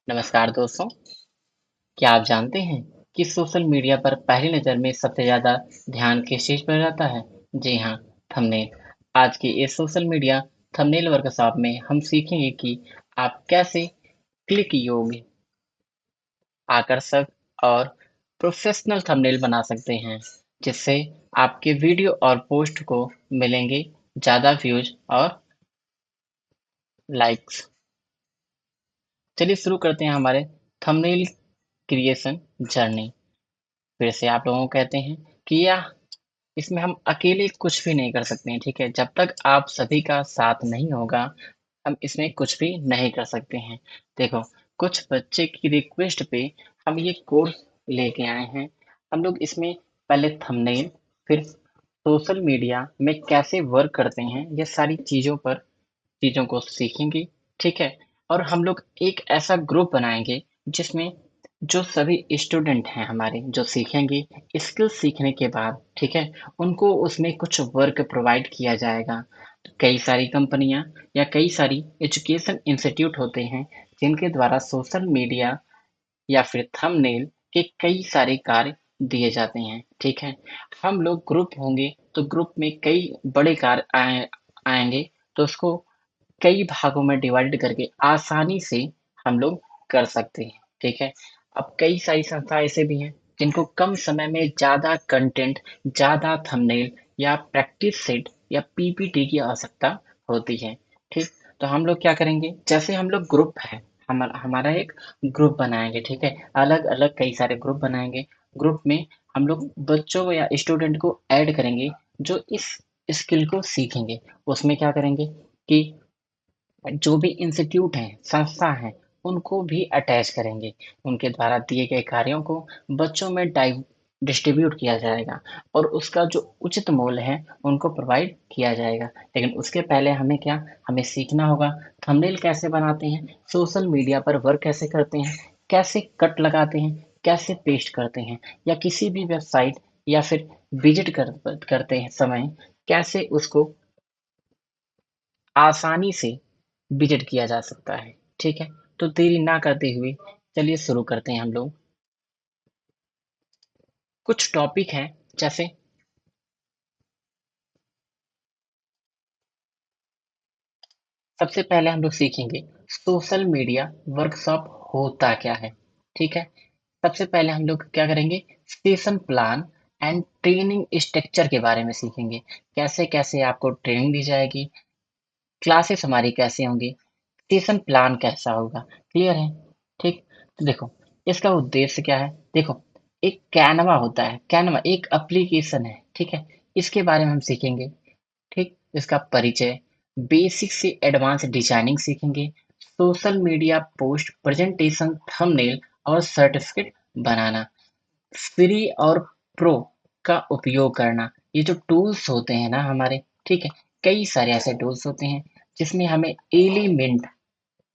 नमस्कार दोस्तों, क्या आप जानते हैं कि सोशल मीडिया पर पहली नज़र में सबसे ज़्यादा ध्यान किस चीज़ पर रहता है? जी हाँ, थंबनेल। आज की इस सोशल मीडिया थंबनेल वर्कशॉप में हम सीखेंगे कि आप कैसे क्लिक योग्य, आकर्षक और प्रोफेशनल थंबनेल बना सकते हैं, जिससे आपके वीडियो और पोस्ट को मिलेंगे ज़्यादा व्यूज और लाइक्स। चलिए शुरू करते हैं हमारे थंबनेल क्रिएशन जर्नी। फिर से आप लोगों को कहते हैं कि यह इसमें हम अकेले कुछ भी नहीं कर सकते हैं, ठीक है? जब तक आप सभी का साथ नहीं होगा, हम इसमें कुछ भी नहीं कर सकते हैं। देखो, कुछ बच्चे की रिक्वेस्ट पे हम ये कोर्स लेके आए हैं। हम लोग इसमें पहले थंबनेल, फिर सोशल मीडिया में कैसे वर्क करते हैं, ये सारी चीज़ों को सीखेंगे, ठीक है? और हम लोग एक ऐसा ग्रुप बनाएँगे जिसमें जो सभी स्टूडेंट हैं हमारे जो सीखेंगे, स्किल सीखने के बाद, ठीक है? उनको उसमें कुछ वर्क प्रोवाइड किया जाएगा। कई सारी कंपनियाँ या कई सारी एजुकेशन इंस्टीट्यूट होते हैं, जिनके द्वारा सोशल मीडिया या फिर थंबनेल के कई सारे कार्य दिए जाते हैं, ठीक है? हम लोग ग्रुप होंगे, तो ग्रुप में कई बड़े कार्य आएँगे, तो उसको कई भागों में डिवाइड करके आसानी से हम लोग कर सकते हैं, ठीक है? अब कई सारी संस्था ऐसे भी हैं जिनको कम समय में ज़्यादा कंटेंट, ज़्यादा थंबनेल या प्रैक्टिस सेट या पीपीटी की आवश्यकता होती है, ठीक? तो हम लोग क्या करेंगे, जैसे हम लोग ग्रुप है, हमारा एक ग्रुप बनाएँगे, ठीक है? अलग-अलग कई सारे ग्रुप बनाएँगे। ग्रुप में हम लोग बच्चों या स्टूडेंट को ऐड करेंगे जो इस स्किल को सीखेंगे। उसमें क्या करेंगे कि जो भी इंस्टीट्यूट हैं, संस्था हैं, उनको भी अटैच करेंगे। उनके द्वारा दिए गए कार्यों को बच्चों में डिस्ट्रीब्यूट किया जाएगा और उसका जो उचित मूल्य है, उनको प्रोवाइड किया जाएगा। लेकिन उसके पहले हमें सीखना होगा थंबनेल कैसे बनाते हैं, सोशल मीडिया पर वर्क कैसे करते हैं, कैसे कट लगाते हैं, कैसे पेस्ट करते हैं या किसी भी वेबसाइट या फिर करते हैं समय कैसे उसको आसानी से विज़िट किया जा सकता है, ठीक है? तो देरी ना करते हुए चलिए शुरू करते हैं हम लोग। कुछ टॉपिक हैं जैसे सबसे पहले हम लोग सीखेंगे सोशल मीडिया वर्कशॉप होता क्या है, ठीक है? सबसे पहले हम लोग क्या करेंगे session plan and training structure के बारे में सीखेंगे। कैसे-कैसे आपको ट्रेनिंग दी जाएगी, क्लासेस हमारी कैसे होंगी, सेशन प्लान कैसा होगा, क्लियर है? ठीक? तो देखो, इसका उद्देश्य क्या है? देखो, एक कैनवा होता है, कैनवा एक एप्लीकेशन है, ठीक है? इसके बारे में हम सीखेंगे, ठीक? इसका परिचय, बेसिक से एडवांस डिजाइनिंग सीखेंगे, social media post, presentation, thumbnail और सर्टिफिकेट बनाना। फ्री और प्रो का उपयोग करना। ये जो टूल्स होते हैं ना हमारे, ठीक है? कई सारे ऐसे टूल्स होते हैं जिसमें हमें एलिमेंट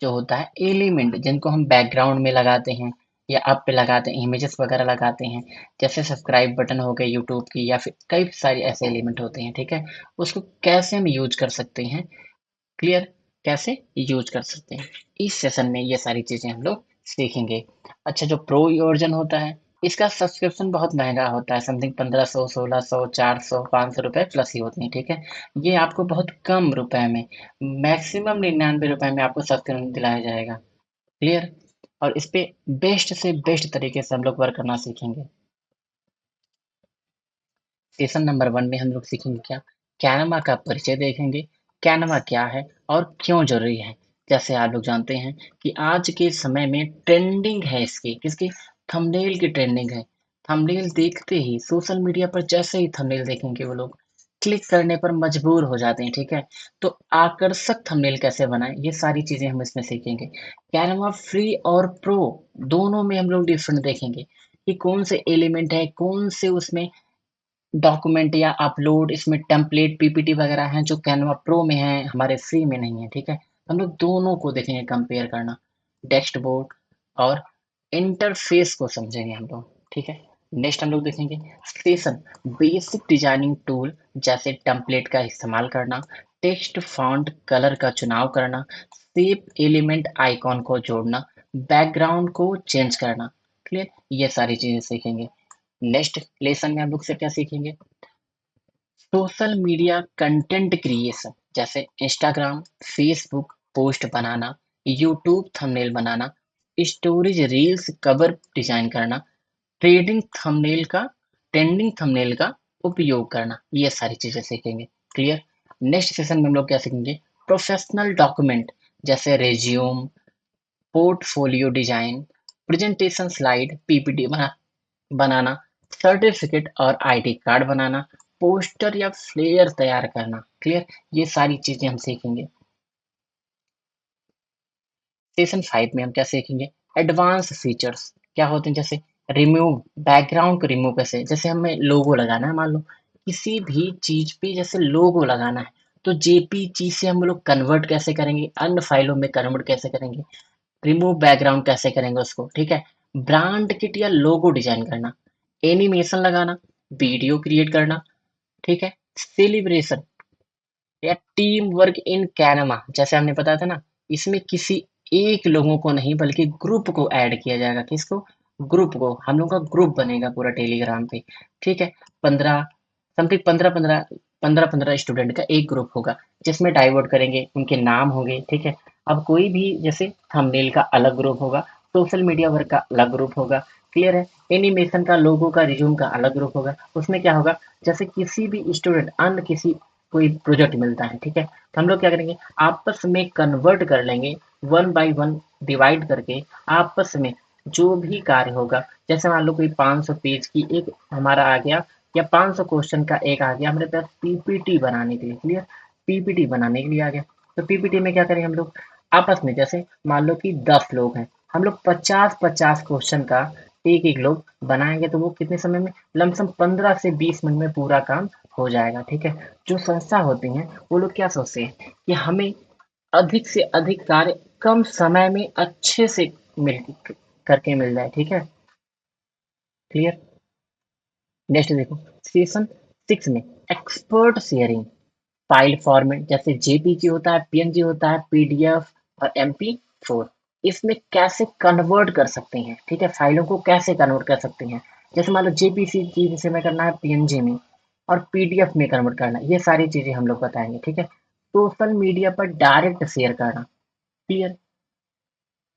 जो होता है एलिमेंट जिनको हम बैकग्राउंड में लगाते हैं या अप पे लगाते हैं, इमेजेस वगैरह लगाते हैं, जैसे सब्सक्राइब बटन हो गए यूट्यूब की या फिर कई सारे ऐसे एलिमेंट होते हैं, ठीक है? उसको कैसे हम यूज़ कर सकते हैं, क्लियर? कैसे यूज़ कर सकते हैं। इस सेशन में ये सारी चीज़ें हम लोग सीखेंगे। अच्छा जो प्रो वर्ज़न होता है, इसका सब्सक्रिप्शन बहुत महँगा होता है, समथिंग 1500, 1600, 400, 500 रुपए प्लस ही होते हैं, ठीक है? ये आपको बहुत कम रुपए में, मैक्सिमम 99 रुपए में आपको सब्सक्रिप्शन दिलाया जाएगा, क्लियर? और इस पे बेस्ट से बेस्ट तरीके से हम लोग वर्क करना सीखेंगे। सेशन नंबर 1 में हम लोग सीखेंगे क्या? कैनवा का परिचय देखेंगे, कैनवा क्या है और क्यों ज़रूरी है? जैसे आप लोग जानते हैं कि आज के समय में ट्रेंडिंग है इसकी, किसकी? थंबनेल की ट्रेंडिंग है। थंबनेल देखते ही सोशल मीडिया पर जैसे ही थंबनेल देखेंगे वो लोग, क्लिक करने पर मजबूर हो जाते हैं, ठीक है? तो आकर्षक थंबनेल कैसे बनाएँ, ये सारी चीज़ें हम इसमें सीखेंगे। कैनवा फ्री और प्रो दोनों में हम लोग डिफरेंट देखेंगे कि कौन से एलिमेंट है, कौन से उसमें डॉक्यूमेंट या अपलोड इसमें टेम्पलेट पीपीटी वगैरह हैं जो कैनवा प्रो में हैं, हमारे फ्री में नहीं है, ठीक है? हम लोग दोनों को देखेंगे कंपेयर करना, डैशबोर्ड और इंटरफेस को समझेंगे हम लोग, ठीक है? नेक्स्ट हम लोग देखेंगे सेशन बेसिक डिजाइनिंग टूल जैसे टेम्पलेट का इस्तेमाल करना, टेक्स्ट फॉन्ट कलर का चुनाव करना, शेप एलिमेंट आइकॉन को जोड़ना, बैकग्राउंड को चेंज करना। क्लियर, ये सारी चीजें सीखेंगे। नेक्स्ट लेसन में हम लोग से क्या सीखेंगे, सोशल मीडिया कंटेंट क्रिएशन, जैसे इंस्टाग्राम, फेसबुक पोस्ट बनाना, यूट्यूब थंबनेल बनाना, स्टोरीज रील्स कवर डिजाइन करना, ट्रेंडिंग थंबनेल का उपयोग करना, ये सारी चीजें सीखेंगे। क्लियर। नेक्स्ट सेशन में हम लोग क्या सीखेंगे, प्रोफेशनल डॉक्यूमेंट, जैसे resume, portfolio design, presentation slide, PPT बनाना, सर्टिफिकेट और आईडी कार्ड बनाना, पोस्टर या फ्लेयर तैयार करना। क्लियर, ये सारी चीजें हम सीखेंगे। सेशन 5 में हम क्या सीखेंगे, एडवांस फीचर्स क्या होते हैं, जैसे रिमूव, बैकग्राउंड को रिमूव कैसे, जैसे हमें लोगो लगाना है, मान लो किसी भी चीज पे जैसे लोगो लगाना है, तो जेपीजी से हम लोग कन्वर्ट कैसे करेंगे, अन्य फाइलों में कन्वर्ट कैसे करेंगे, रिमूव बैकग्राउंड कैसे करेंगे उसको, ठीक है। ब्रांड किट या लोगो डिजाइन करना, एनिमेशन लगाना, वीडियो क्रिएट करना, ठीक है। सेलिब्रेशन या टीम वर्क इन कैनमा, जैसे हमने बताया था ना, इसमें किसी एक लोगों को नहीं बल्कि ग्रुप को ऐड किया जाएगा, किसको, ग्रुप को, हम लोग का ग्रुप बनेगा पूरा टेलीग्राम पे, ठीक है। 15 समथिंग 15 स्टूडेंट का एक ग्रुप होगा, जिसमें डाइवर्ट करेंगे, उनके नाम होंगे, ठीक है। अब कोई भी जैसे थंबनेल का अलग ग्रुप होगा, सोशल मीडिया वर्क का अलग ग्रुप होगा, क्लियर है। एनिमेशन का, लोगो का, रिज्यूम का अलग ग्रुप होगा। उसमें क्या होगा, जैसे किसी भी स्टूडेंट अन्य किसी कोई प्रोजेक्ट मिलता है, ठीक है, तो हम लोग क्या करेंगे, आपस में कन्वर्ट कर लेंगे, वन बाय वन डिवाइड करके आपस में जो भी कार्य होगा, जैसे मान लो कोई 500 पेज की एक हमारा आ गया, या 500 क्वेश्चन का एक आ गया हमारे पास पीपीटी बनाने के लिए, क्लियर, पीपीटी बनाने के लिए आ गया, तो पीपीटी में क्या करेंगे हम लोग, आपस में जैसे मान लो कि 10 लोग हैं, हम लोग 50-50 क्वेश्चन का एक एक लोग बनाएंगे, तो वो कितने समय में, लमसम 15 से 20 मिनट में पूरा काम हो जाएगा, ठीक है। जो संस्था होती हैं वो लोग क्या सोचते हैं कि हमें अधिक से अधिक कार्य कम समय में अच्छे से मिल करके मिल जाए, ठीक है। क्लियर। नेक्स्ट देखो, सेशन 6 में एक्सपर्ट शेयरिंग, फाइल फॉर्मेट, जैसे जेपीजी होता है, पीएनजी होता है, पीडीएफ और एमपी4, इसमें कैसे कन्वर्ट कर सकते हैं, ठीक है, फाइलों को कैसे कन्वर्ट कर सकते हैं, जैसे मान लो जेपीसी से में करना है पीएनजी में, और पीडीएफ में कन्वर्ट करना है, ये सारी चीजें हम लोग बताएंगे, ठीक है। सोशल मीडिया पर डायरेक्ट शेयर करना, क्लियर,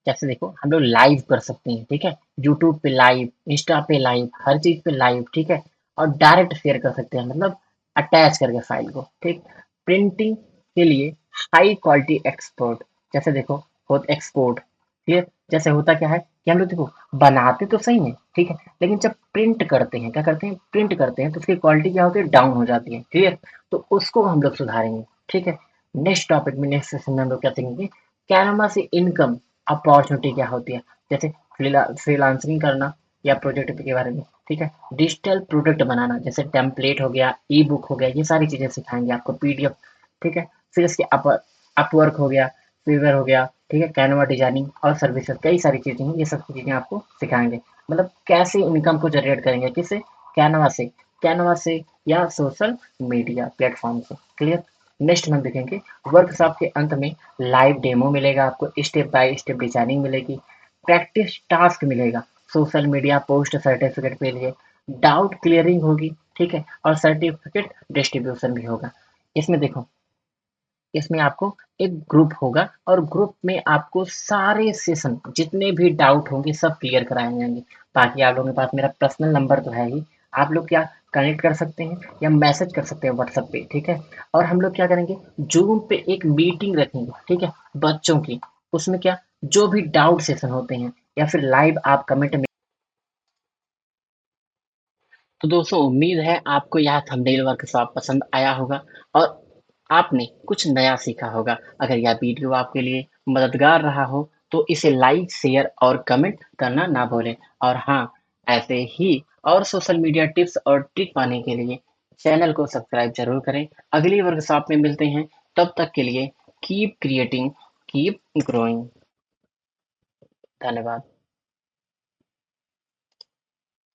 जैसे देखो हम लोग लाइव कर सकते हैं, ठीक है, यूट्यूब पे लाइव, इंस्टा पे लाइव, हर चीज पे लाइव, ठीक है, और डायरेक्ट शेयर कर सकते हैं, मतलब अटैच करके फाइल को, ठीक। प्रिंटिंग के लिए हाई क्वालिटी एक्सपोर्ट, जैसे देखो हो एक्सपोर्ट, क्लियर, जैसे होता क्या है कि हम लोग देखो बनाते तो सही है, ठीक है, लेकिन जब प्रिंट करते हैं, क्या करते हैं, प्रिंट करते हैं, तो उसकी क्वालिटी क्या होती है, डाउन हो जाती है, क्लियर, तो उसको हम लोग सुधारेंगे, ठीक है। नेक्स्ट टॉपिक में, नेक्स्ट सेशन में हम लोग क्या सीखेंगे, कैनवा से इनकम अपॉर्चुनिटी क्या होती है, जैसे फ्रीलांसिंग करना या प्रोजेक्ट के बारे में, ठीक है। डिजिटल प्रोडक्ट बनाना, जैसे टेम्पलेट हो गया, ई बुक हो गया, ये सारी चीजें सिखाएंगे आपको, पीडीएफ, ठीक है। फिर इसके अपवर्क हो गया, फिवर हो गया, ठीक है, कैनवा डिजाइनिंग और सर्विसेज, कई सारी चीजें हैं, ये सब चीजें आपको सिखाएंगे, मतलब कैसे इनकम को जनरेट करेंगे, किससे, कैनवा से, कैनवा से या सोशल मीडिया प्लेटफॉर्म से, क्लियर। नेक्स्ट में देखेंगे, वर्कशॉप के अंत में लाइव डेमो मिलेगा आपको, स्टेप बाय स्टेप डिजाइनिंग मिलेगी, प्रैक्टिस टास्क मिलेगा, सोशल मीडिया पोस्ट सर्टिफिकेट के लिए, डाउट क्लियरिंग होगी, ठीक है, और सर्टिफिकेट डिस्ट्रीब्यूशन भी होगा। इसमें देखो, इसमें आपको एक ग्रुप होगा, और ग्रुप में आपको सारे सेशन जितने भी डाउट होंगे सब क्लियर कराए जाएंगे। बाकी आप लोगों के पास मेरा पर्सनल नंबर तो है ही, आप लोग क्या कनेक्ट कर सकते हैं या मैसेज कर सकते हैं व्हाट्सएप पे, ठीक है। और हम लोग क्या करेंगे, जूम पे एक मीटिंग रखेंगे, ठीक है, बच्चों की, उसमें क्या जो भी डाउट सेशन होते हैं या फिर लाइव आप कमेंट में। तो दोस्तों उम्मीद है आपको यह थंबनेल वर्कशॉप पसंद आया होगा, और आपने कुछ नया सीखा होगा। अगर यह वीडियो आपके लिए मददगार रहा हो तो इसे लाइक, शेयर और कमेंट करना ना भूलें। और हाँ, ऐसे ही और सोशल मीडिया टिप्स और ट्रिक पाने के लिए चैनल को सब्सक्राइब जरूर करें। अगली वर्कशॉप में मिलते हैं, तब तक के लिए कीप क्रिएटिंग, कीप ग्रोइंग। धन्यवाद।